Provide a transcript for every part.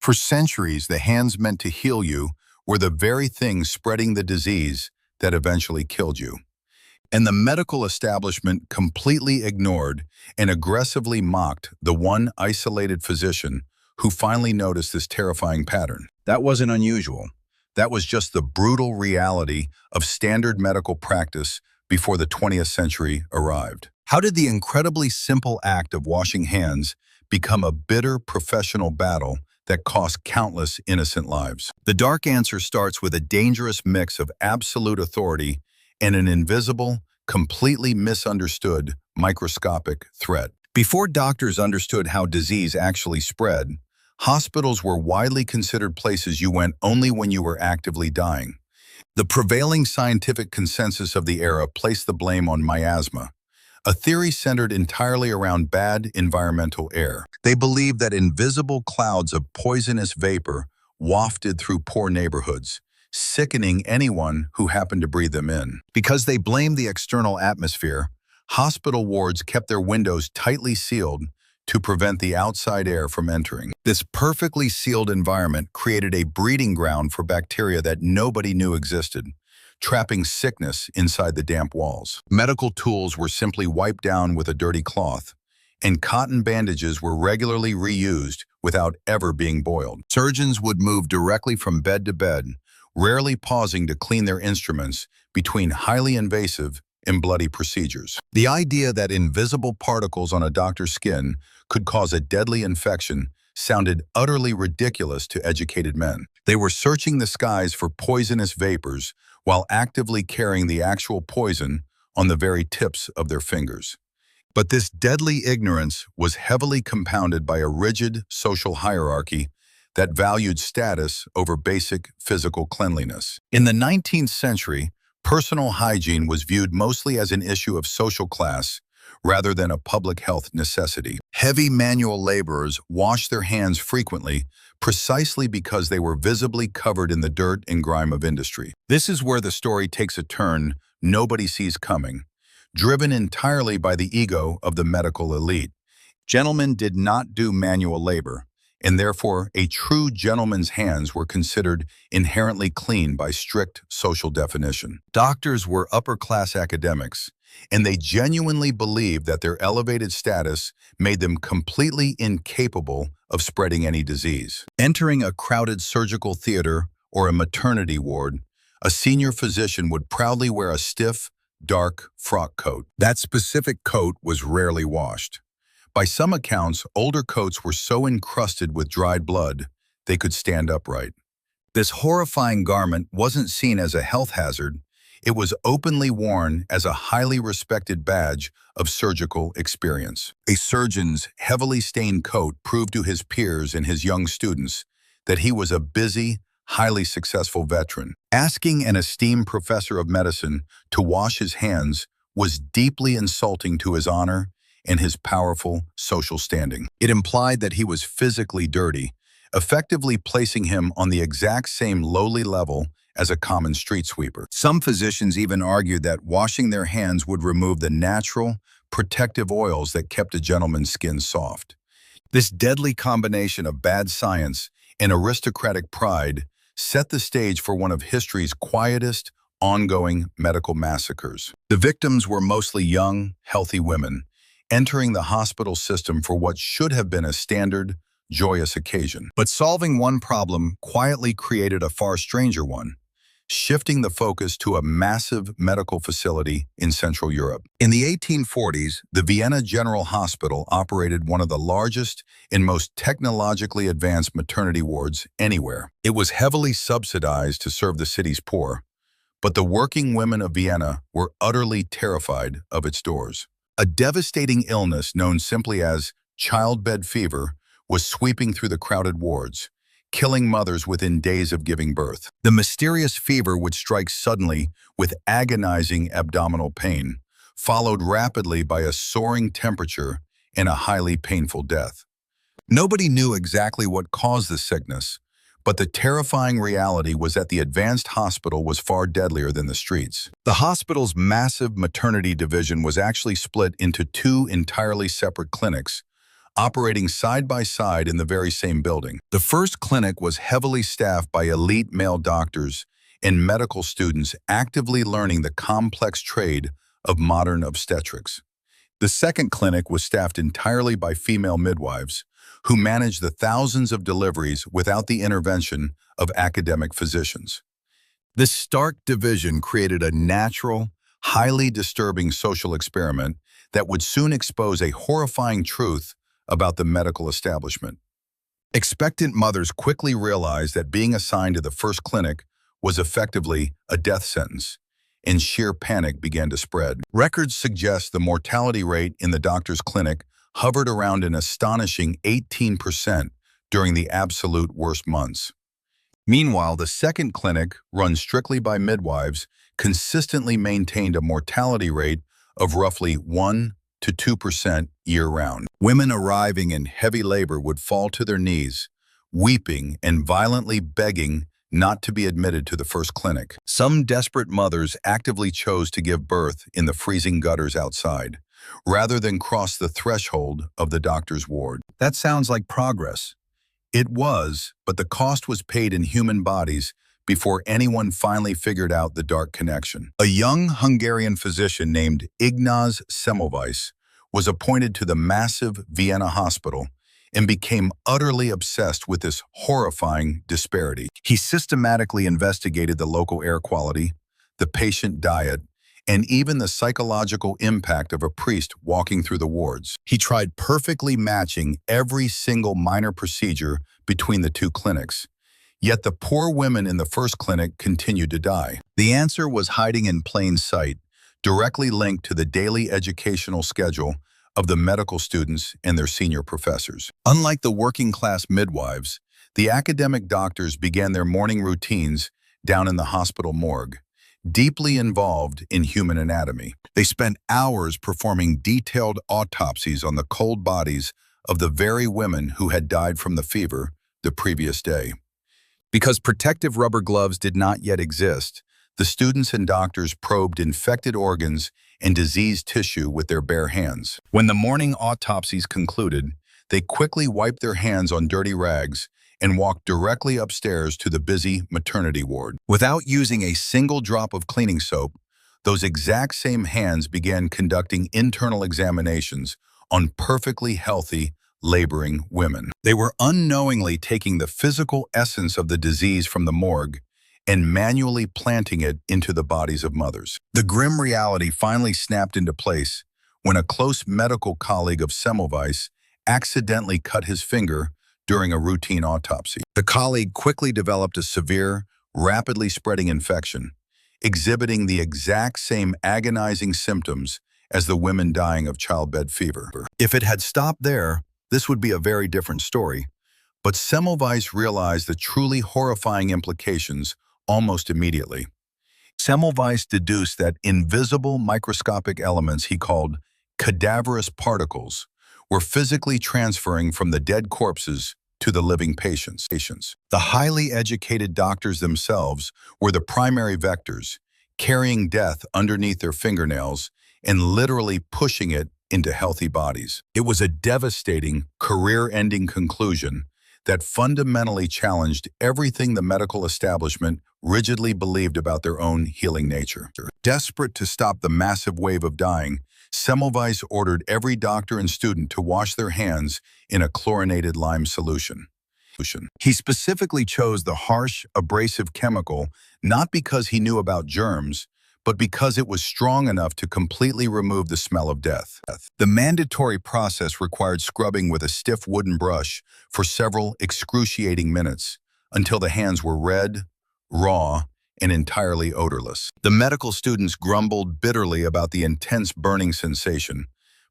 For centuries, the hands meant to heal you were the very things spreading the disease that eventually killed you. And the medical establishment completely ignored and aggressively mocked the one isolated physician who finally noticed this terrifying pattern. That wasn't unusual. That was just the brutal reality of standard medical practice before the 20th century arrived. How did the incredibly simple act of washing hands become a bitter professional battle that cost countless innocent lives? The dark answer starts with a dangerous mix of absolute authority and an invisible, completely misunderstood microscopic threat. Before doctors understood how disease actually spread, hospitals were widely considered places you went only when you were actively dying. The prevailing scientific consensus of the era placed the blame on miasma, a theory centered entirely around bad environmental air. They believed that invisible clouds of poisonous vapor wafted through poor neighborhoods, sickening anyone who happened to breathe them in. Because they blamed the external atmosphere, hospital wards kept their windows tightly sealed to prevent the outside air from entering. This perfectly sealed environment created a breeding ground for bacteria that nobody knew existed, trapping sickness inside the damp walls. Medical tools were simply wiped down with a dirty cloth, and cotton bandages were regularly reused without ever being boiled. Surgeons would move directly from bed to bed, rarely pausing to clean their instruments between highly invasive and bloody procedures. The idea that invisible particles on a doctor's skin could cause a deadly infection sounded utterly ridiculous to educated men. They were searching the skies for poisonous vapors while actively carrying the actual poison on the very tips of their fingers. But this deadly ignorance was heavily compounded by a rigid social hierarchy that valued status over basic physical cleanliness. In the 19th century, personal hygiene was viewed mostly as an issue of social class rather than a public health necessity. Heavy manual laborers washed their hands frequently precisely because they were visibly covered in the dirt and grime of industry. This is where the story takes a turn nobody sees coming, driven entirely by the ego of the medical elite. Gentlemen did not do manual labor, and therefore a true gentleman's hands were considered inherently clean by strict social definition. Doctors were upper-class academics, and they genuinely believed that their elevated status made them completely incapable of spreading any disease. Entering a crowded surgical theater or a maternity ward, a senior physician would proudly wear a stiff, dark frock coat. That specific coat was rarely washed. By some accounts, older coats were so encrusted with dried blood they could stand upright. This horrifying garment wasn't seen as a health hazard. It was openly worn as a highly respected badge of surgical experience. A surgeon's heavily stained coat proved to his peers and his young students that he was a busy, highly successful veteran. Asking an esteemed professor of medicine to wash his hands was deeply insulting to his honor and his powerful social standing. It implied that he was physically dirty, effectively placing him on the exact same lowly level as a common street sweeper. Some physicians even argued that washing their hands would remove the natural, protective oils that kept a gentleman's skin soft. This deadly combination of bad science and aristocratic pride set the stage for one of history's quietest, ongoing medical massacres. The victims were mostly young, healthy women, entering the hospital system for what should have been a standard, joyous occasion. But solving one problem quietly created a far stranger one, shifting the focus to a massive medical facility in Central Europe. In the 1840s, the Vienna General Hospital operated one of the largest and most technologically advanced maternity wards anywhere. It was heavily subsidized to serve the city's poor, but the working women of Vienna were utterly terrified of its doors. A devastating illness known simply as childbed fever was sweeping through the crowded wards, killing mothers within days of giving birth. The mysterious fever would strike suddenly with agonizing abdominal pain, followed rapidly by a soaring temperature and a highly painful death. Nobody knew exactly what caused the sickness, but the terrifying reality was that the advanced hospital was far deadlier than the streets. The hospital's massive maternity division was actually split into two entirely separate clinics operating side by side in the very same building. The first clinic was heavily staffed by elite male doctors and medical students actively learning the complex trade of modern obstetrics. The second clinic was staffed entirely by female midwives who managed the thousands of deliveries without the intervention of academic physicians. This stark division created a natural, highly disturbing social experiment that would soon expose a horrifying truth about the medical establishment. Expectant mothers quickly realized that being assigned to the first clinic was effectively a death sentence, and sheer panic began to spread. Records suggest the mortality rate in the doctor's clinic hovered around an astonishing 18% during the absolute worst months. Meanwhile, the second clinic, run strictly by midwives, consistently maintained a mortality rate of roughly 1 to 2% year-round. Women arriving in heavy labor would fall to their knees, weeping and violently begging not to be admitted to the first clinic. Some desperate mothers actively chose to give birth in the freezing gutters outside, rather than cross the threshold of the doctor's ward. That sounds like progress. It was, but the cost was paid in human bodies before anyone finally figured out the dark connection. A young Hungarian physician named Ignaz Semmelweis was appointed to the massive Vienna hospital and became utterly obsessed with this horrifying disparity. He systematically investigated the local air quality, the patient diet, and even the psychological impact of a priest walking through the wards. He tried perfectly matching every single minor procedure between the two clinics. Yet the poor women in the first clinic continued to die. The answer was hiding in plain sight, directly linked to the daily educational schedule of the medical students and their senior professors. Unlike the working-class midwives, the academic doctors began their morning routines down in the hospital morgue, deeply involved in human anatomy. They spent hours performing detailed autopsies on the cold bodies of the very women who had died from the fever the previous day. Because protective rubber gloves did not yet exist, the students and doctors probed infected organs and diseased tissue with their bare hands. When the morning autopsies concluded, they quickly wiped their hands on dirty rags and walked directly upstairs to the busy maternity ward. Without using a single drop of cleaning soap, those exact same hands began conducting internal examinations on perfectly healthy, laboring women. They were unknowingly taking the physical essence of the disease from the morgue and manually planting it into the bodies of mothers. The grim reality finally snapped into place when a close medical colleague of Semmelweis accidentally cut his finger during a routine autopsy. The colleague quickly developed a severe, rapidly spreading infection, exhibiting the exact same agonizing symptoms as the women dying of childbed fever. If it had stopped there, this would be a very different story, but Semmelweis realized the truly horrifying implications almost immediately. Semmelweis deduced that invisible microscopic elements he called cadaverous particles were physically transferring from the dead corpses to the living patients. The highly educated doctors themselves were the primary vectors, carrying death underneath their fingernails and literally pushing it into healthy bodies. It was a devastating, career-ending conclusion that fundamentally challenged everything the medical establishment rigidly believed about their own healing nature. Desperate to stop the massive wave of dying, Semmelweis ordered every doctor and student to wash their hands in a chlorinated lime solution. He specifically chose the harsh, abrasive chemical not because he knew about germs, but because it was strong enough to completely remove the smell of death. The mandatory process required scrubbing with a stiff wooden brush for several excruciating minutes until the hands were red, raw, and entirely odorless. The medical students grumbled bitterly about the intense burning sensation,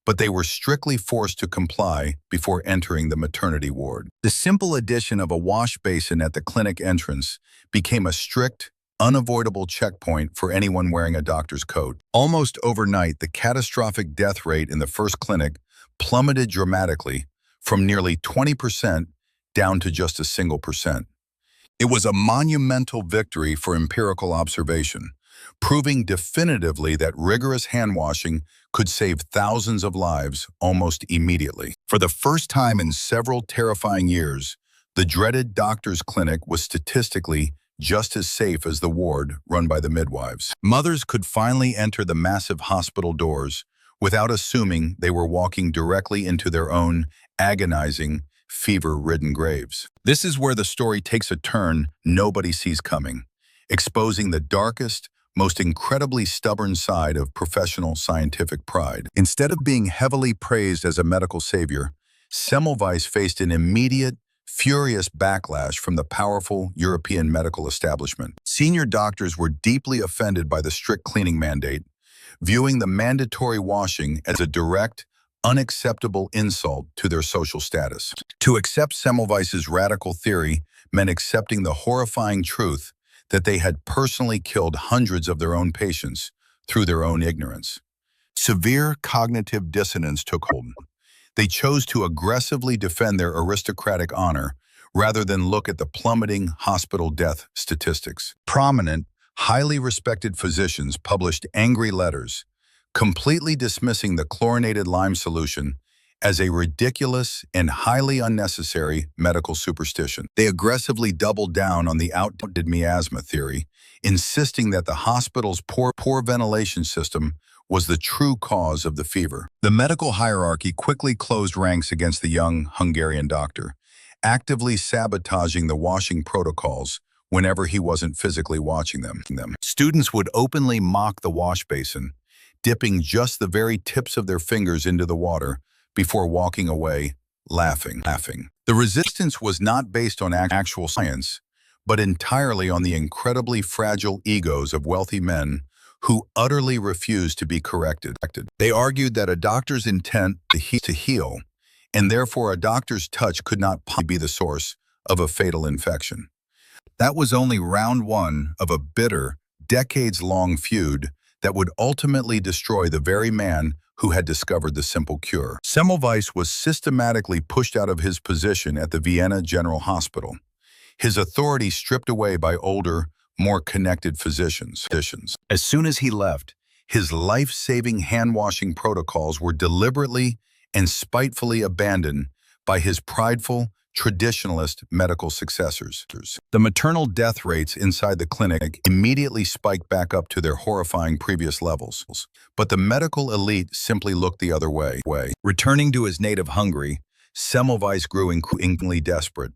but they were strictly forced to comply before entering the maternity ward. The simple addition of a wash basin at the clinic entrance became a strict, unavoidable checkpoint for anyone wearing a doctor's coat. Almost overnight, the catastrophic death rate in the first clinic plummeted dramatically from nearly 20% down to just a single percent. It was a monumental victory for empirical observation, proving definitively that rigorous hand-washing could save thousands of lives almost immediately. For the first time in several terrifying years, the dreaded doctor's clinic was statistically just as safe as the ward run by the midwives. Mothers could finally enter the massive hospital doors without assuming they were walking directly into their own agonizing, fever-ridden graves. This is where the story takes a turn nobody sees coming, exposing the darkest, most incredibly stubborn side of professional scientific pride. Instead of being heavily praised as a medical savior, Semmelweis faced an immediate, furious backlash from the powerful European medical establishment. Senior doctors were deeply offended by the strict cleaning mandate, viewing the mandatory washing as a direct, unacceptable insult to their social status. To accept Semmelweis's radical theory meant accepting the horrifying truth that they had personally killed hundreds of their own patients through their own ignorance. Severe cognitive dissonance took hold. They chose to aggressively defend their aristocratic honor rather than look at the plummeting hospital death statistics. Prominent, highly respected physicians published angry letters, completely dismissing the chlorinated lime solution as a ridiculous and highly unnecessary medical superstition. They aggressively doubled down on the outdated miasma theory, insisting that the hospital's poor ventilation system was the true cause of the fever. The medical hierarchy quickly closed ranks against the young Hungarian doctor, actively sabotaging the washing protocols whenever he wasn't physically watching them. Students would openly mock the wash basin, dipping just the very tips of their fingers into the water before walking away, laughing. The resistance was not based on actual science, but entirely on the incredibly fragile egos of wealthy men who utterly refused to be corrected. They argued that a doctor's intent to heal, and therefore a doctor's touch could not possibly be the source of a fatal infection. That was only round one of a bitter, decades-long feud that would ultimately destroy the very man who had discovered the simple cure. Semmelweis was systematically pushed out of his position at the Vienna General Hospital, his authority stripped away by older, more connected physicians. As soon as he left, his life-saving hand-washing protocols were deliberately and spitefully abandoned by his prideful, traditionalist medical successors. The maternal death rates inside the clinic immediately spiked back up to their horrifying previous levels. But the medical elite simply looked the other way. Returning to his native Hungary, Semmelweis grew increasingly desperate,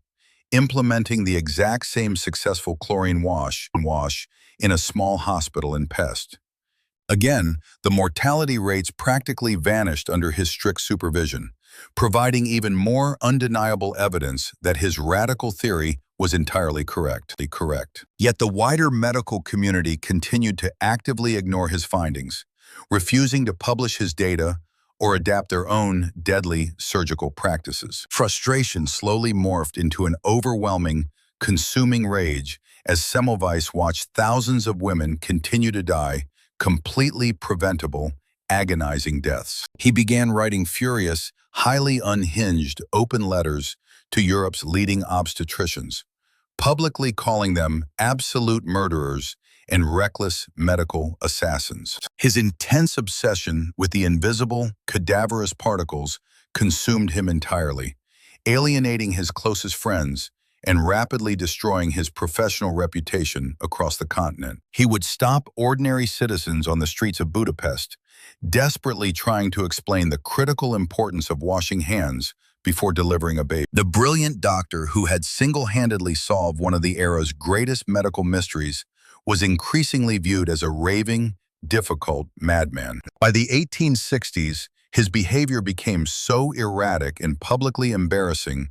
implementing the exact same successful chlorine wash in a small hospital in Pest. Again, the mortality rates practically vanished under his strict supervision, providing even more undeniable evidence that his radical theory was entirely correct. Yet the wider medical community continued to actively ignore his findings, refusing to publish his data or adapt their own deadly surgical practices. Frustration slowly morphed into an overwhelming, consuming rage as Semmelweis watched thousands of women continue to die completely preventable, agonizing deaths. He began writing furious, highly unhinged, open letters to Europe's leading obstetricians, publicly calling them absolute murderers and reckless medical assassins. His intense obsession with the invisible, cadaverous particles consumed him entirely, alienating his closest friends and rapidly destroying his professional reputation across the continent. He would stop ordinary citizens on the streets of Budapest, desperately trying to explain the critical importance of washing hands before delivering a baby. The brilliant doctor who had single-handedly solved one of the era's greatest medical mysteries was increasingly viewed as a raving, difficult madman. By the 1860s, his behavior became so erratic and publicly embarrassing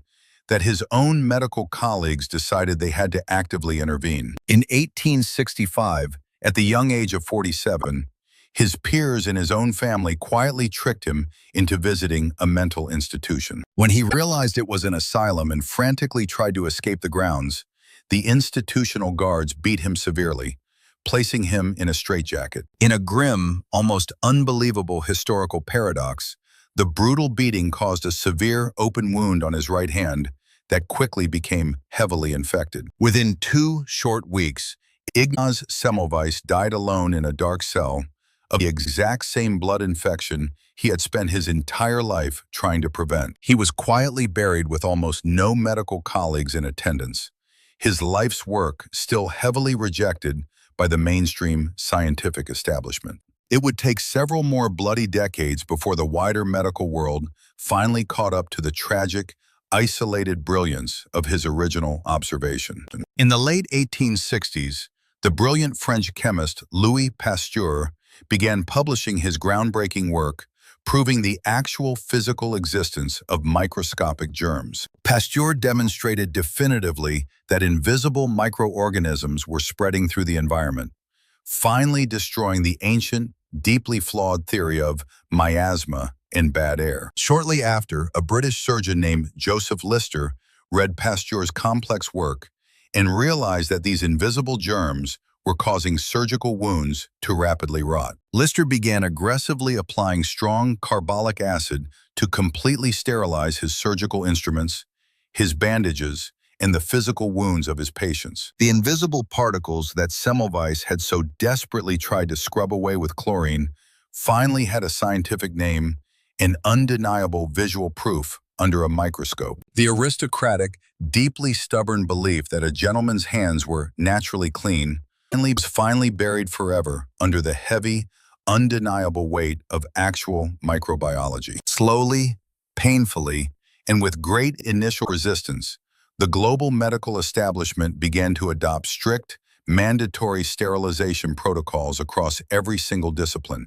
that his own medical colleagues decided they had to actively intervene. In 1865, at the young age of 47, his peers and his own family quietly tricked him into visiting a mental institution. When he realized it was an asylum and frantically tried to escape the grounds, the institutional guards beat him severely, placing him in a straitjacket. In a grim, almost unbelievable historical paradox, the brutal beating caused a severe open wound on his right hand that quickly became heavily infected. Within 2 short weeks, Ignaz Semmelweis died alone in a dark cell of the exact same blood infection he had spent his entire life trying to prevent. He was quietly buried with almost no medical colleagues in attendance, his life's work still heavily rejected by the mainstream scientific establishment. It would take several more bloody decades before the wider medical world finally caught up to the tragic, isolated brilliance of his original observation. In the late 1860s, the brilliant French chemist Louis Pasteur began publishing his groundbreaking work proving the actual physical existence of microscopic germs. Pasteur demonstrated definitively that invisible microorganisms were spreading through the environment, finally destroying the ancient, deeply flawed theory of miasma in bad air. Shortly after, a British surgeon named Joseph Lister read Pasteur's complex work and realized that these invisible germs were causing surgical wounds to rapidly rot. Lister began aggressively applying strong carbolic acid to completely sterilize his surgical instruments, his bandages, and the physical wounds of his patients. The invisible particles that Semmelweis had so desperately tried to scrub away with chlorine finally had a scientific name and undeniable visual proof under a microscope. The aristocratic, deeply stubborn belief that a gentleman's hands were naturally clean was finally buried forever under the heavy, undeniable weight of actual microbiology. Slowly, painfully, and with great initial resistance, the global medical establishment began to adopt strict, mandatory sterilization protocols across every single discipline.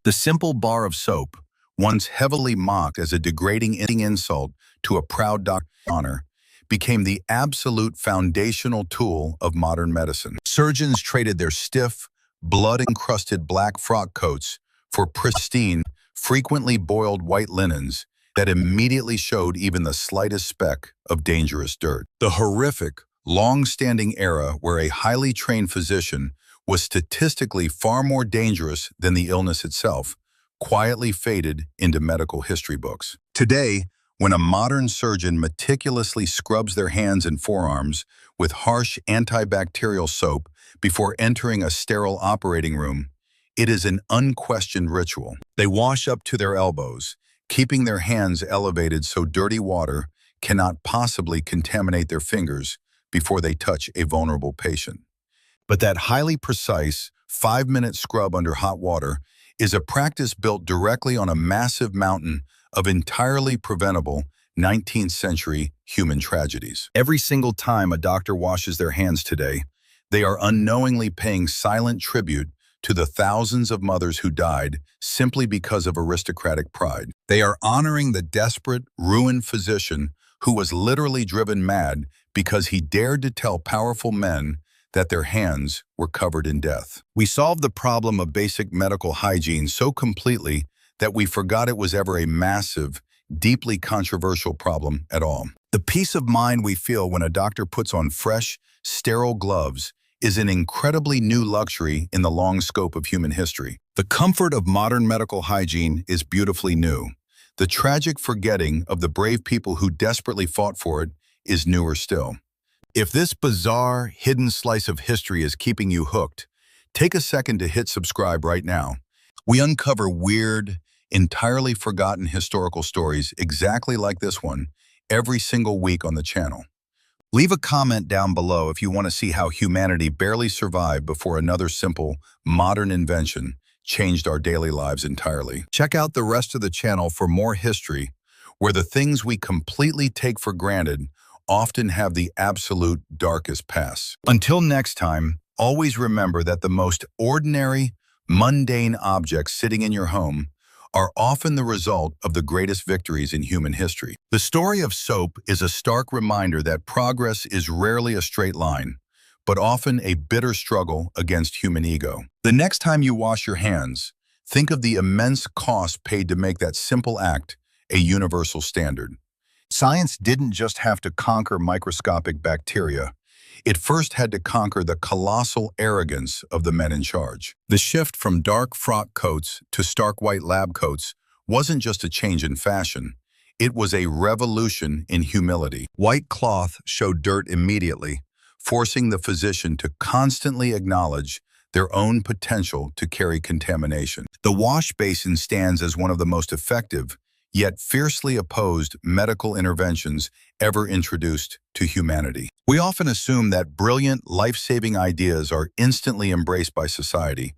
The simple bar of soap, once heavily mocked as a degrading insult to a proud doctor's honor, became the absolute foundational tool of modern medicine. Surgeons traded their stiff, blood-encrusted black frock coats for pristine, frequently boiled white linens that immediately showed even the slightest speck of dangerous dirt. The horrific, long-standing era where a highly trained physician was statistically far more dangerous than the illness itself quietly faded into medical history books. Today, when a modern surgeon meticulously scrubs their hands and forearms with harsh antibacterial soap before entering a sterile operating room, it is an unquestioned ritual. They wash up to their elbows, keeping their hands elevated so dirty water cannot possibly contaminate their fingers before they touch a vulnerable patient. But that highly precise, 5-minute scrub under hot water is a practice built directly on a massive mountain of entirely preventable 19th century human tragedies. Every single time a doctor washes their hands today, they are unknowingly paying silent tribute to the thousands of mothers who died simply because of aristocratic pride. They are honoring the desperate, ruined physician who was literally driven mad because he dared to tell powerful men that their hands were covered in death. We solved the problem of basic medical hygiene so completely that we forgot it was ever a massive, deeply controversial problem at all. The peace of mind we feel when a doctor puts on fresh, sterile gloves is an incredibly new luxury in the long scope of human history. The comfort of modern medical hygiene is beautifully new. The tragic forgetting of the brave people who desperately fought for it is newer still. If this bizarre, hidden slice of history is keeping you hooked, take a second to hit subscribe right now. We uncover weird, entirely forgotten historical stories exactly like this one every single week on the channel. Leave a comment down below if you want to see how humanity barely survived before another simple, modern invention changed our daily lives entirely. Check out the rest of the channel for more history, where the things we completely take for granted often have the absolute darkest past. Until next time, always remember that the most ordinary, mundane objects sitting in your home are often the result of the greatest victories in human history. The story of soap is a stark reminder that progress is rarely a straight line, but often a bitter struggle against human ego. The next time you wash your hands, think of the immense cost paid to make that simple act a universal standard. Science didn't just have to conquer microscopic bacteria. It first had to conquer the colossal arrogance of the men in charge. The shift from dark frock coats to stark white lab coats wasn't just a change in fashion. It was a revolution in humility. White cloth showed dirt immediately, forcing the physician to constantly acknowledge their own potential to carry contamination. The wash basin stands as one of the most effective, yet fiercely opposed medical interventions ever introduced to humanity. We often assume that brilliant, life-saving ideas are instantly embraced by society,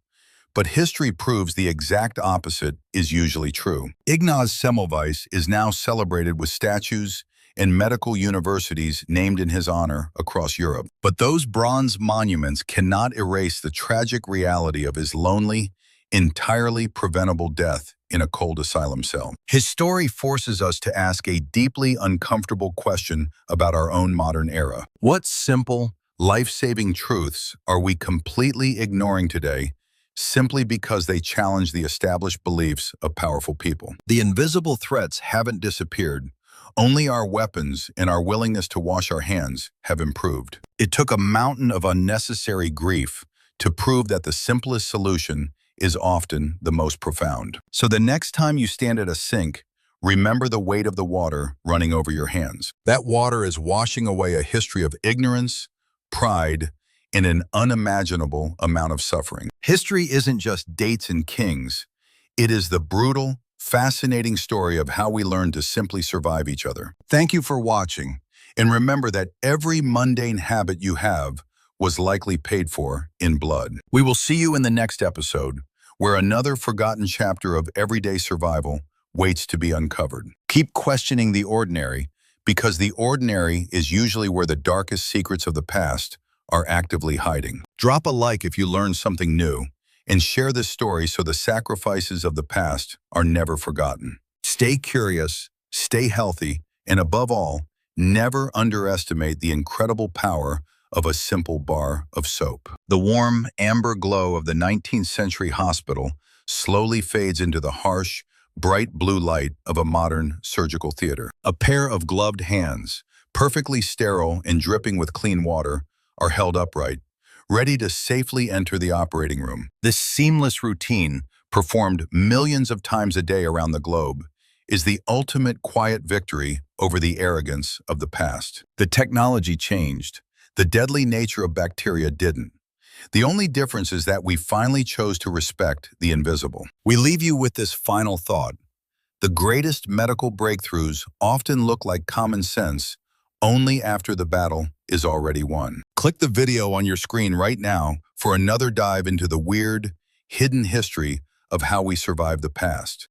but history proves the exact opposite is usually true. Ignaz Semmelweis is now celebrated with statues and medical universities named in his honor across Europe. But those bronze monuments cannot erase the tragic reality of his lonely, entirely preventable death in a cold asylum cell. His story forces us to ask a deeply uncomfortable question about our own modern era. What simple, life-saving truths are we completely ignoring today simply because they challenge the established beliefs of powerful people? The invisible threats haven't disappeared. Only our weapons and our willingness to wash our hands have improved. It took a mountain of unnecessary grief to prove that the simplest solution is often the most profound. So the next time you stand at a sink, remember the weight of the water running over your hands. That water is washing away a history of ignorance, pride, and an unimaginable amount of suffering. History isn't just dates and kings. It is the brutal, fascinating story of how we learn to simply survive each other. Thank you for watching, and remember that every mundane habit you have was likely paid for in blood. We will see you in the next episode, where another forgotten chapter of everyday survival waits to be uncovered. Keep questioning the ordinary, because the ordinary is usually where the darkest secrets of the past are actively hiding. Drop a like if you learned something new, and share this story so the sacrifices of the past are never forgotten. Stay curious, stay healthy, and above all, never underestimate the incredible power of a simple bar of soap. The warm, amber glow of the 19th century hospital slowly fades into the harsh, bright blue light of a modern surgical theater. A pair of gloved hands, perfectly sterile and dripping with clean water, are held upright, ready to safely enter the operating room. This seamless routine, performed millions of times a day around the globe, is the ultimate quiet victory over the arrogance of the past. The technology changed. The deadly nature of bacteria didn't. The only difference is that we finally chose to respect the invisible. We leave you with this final thought. The greatest medical breakthroughs often look like common sense only after the battle is already won. Click the video on your screen right now for another dive into the weird, hidden history of how we survived the past.